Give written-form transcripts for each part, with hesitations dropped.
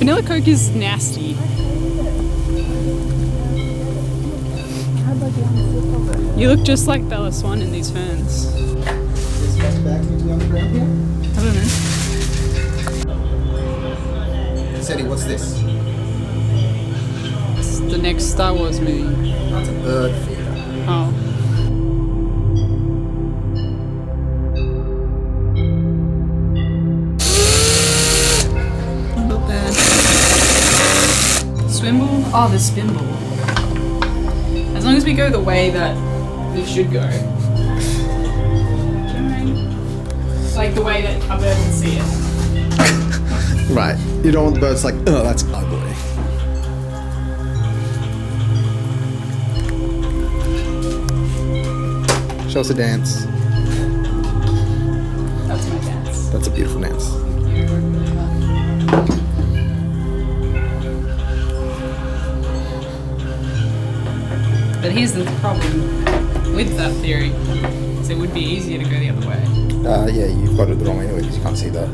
Vanilla Coke is nasty. You look just like Bella Swan in these ferns. This best bag to be on the ground here? I don't know. Sadie, what's this? It's the next Star Wars movie. That's a bird feeder. Oh. Not bad. Swimble? Oh, the spimble. As long as we go the way that we should go. Do you know what I mean? Like the way that a bird can see it. Right. You don't want the birds like, oh, that's ugly. Show us a dance. That's my dance. That's a beautiful dance. But here's the problem with that theory. Is it would be easier to go the other way. Yeah, you've got it the wrong way anyway because you can't see the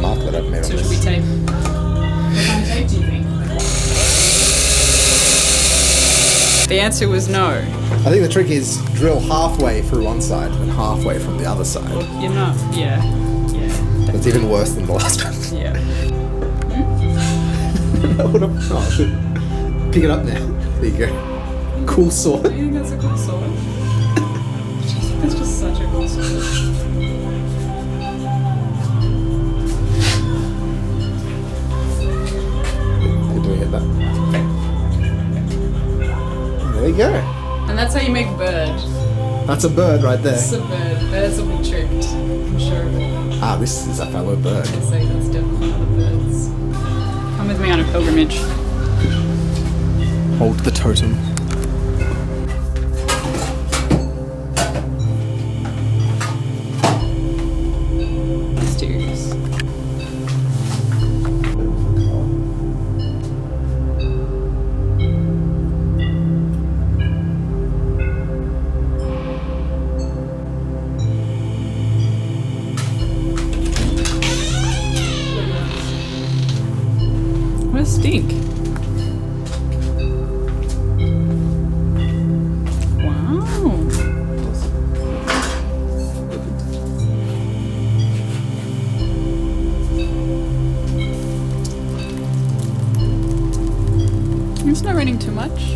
mark that I've made So on should we this. tape? What kind of tape do you think? The answer was no. I think the trick is drill halfway through one side and halfway from the other side. You're not. Yeah. Yeah. That's even worse than the last one. Yeah. Oh, I should pick it up now. There you go. Cool Do sword. you think that's a cool sword? That's just such a cool sword. You're doing it that. There you go. And that's how you make a bird. That's a bird right there. It's a bird. Birds will be tricked. I'm sure of it. Ah, this is a fellow bird. I say that's definitely not the birds. Come with me on a pilgrimage. Hold the totem. Mysterious. What a stink. Wow. It's not raining too much.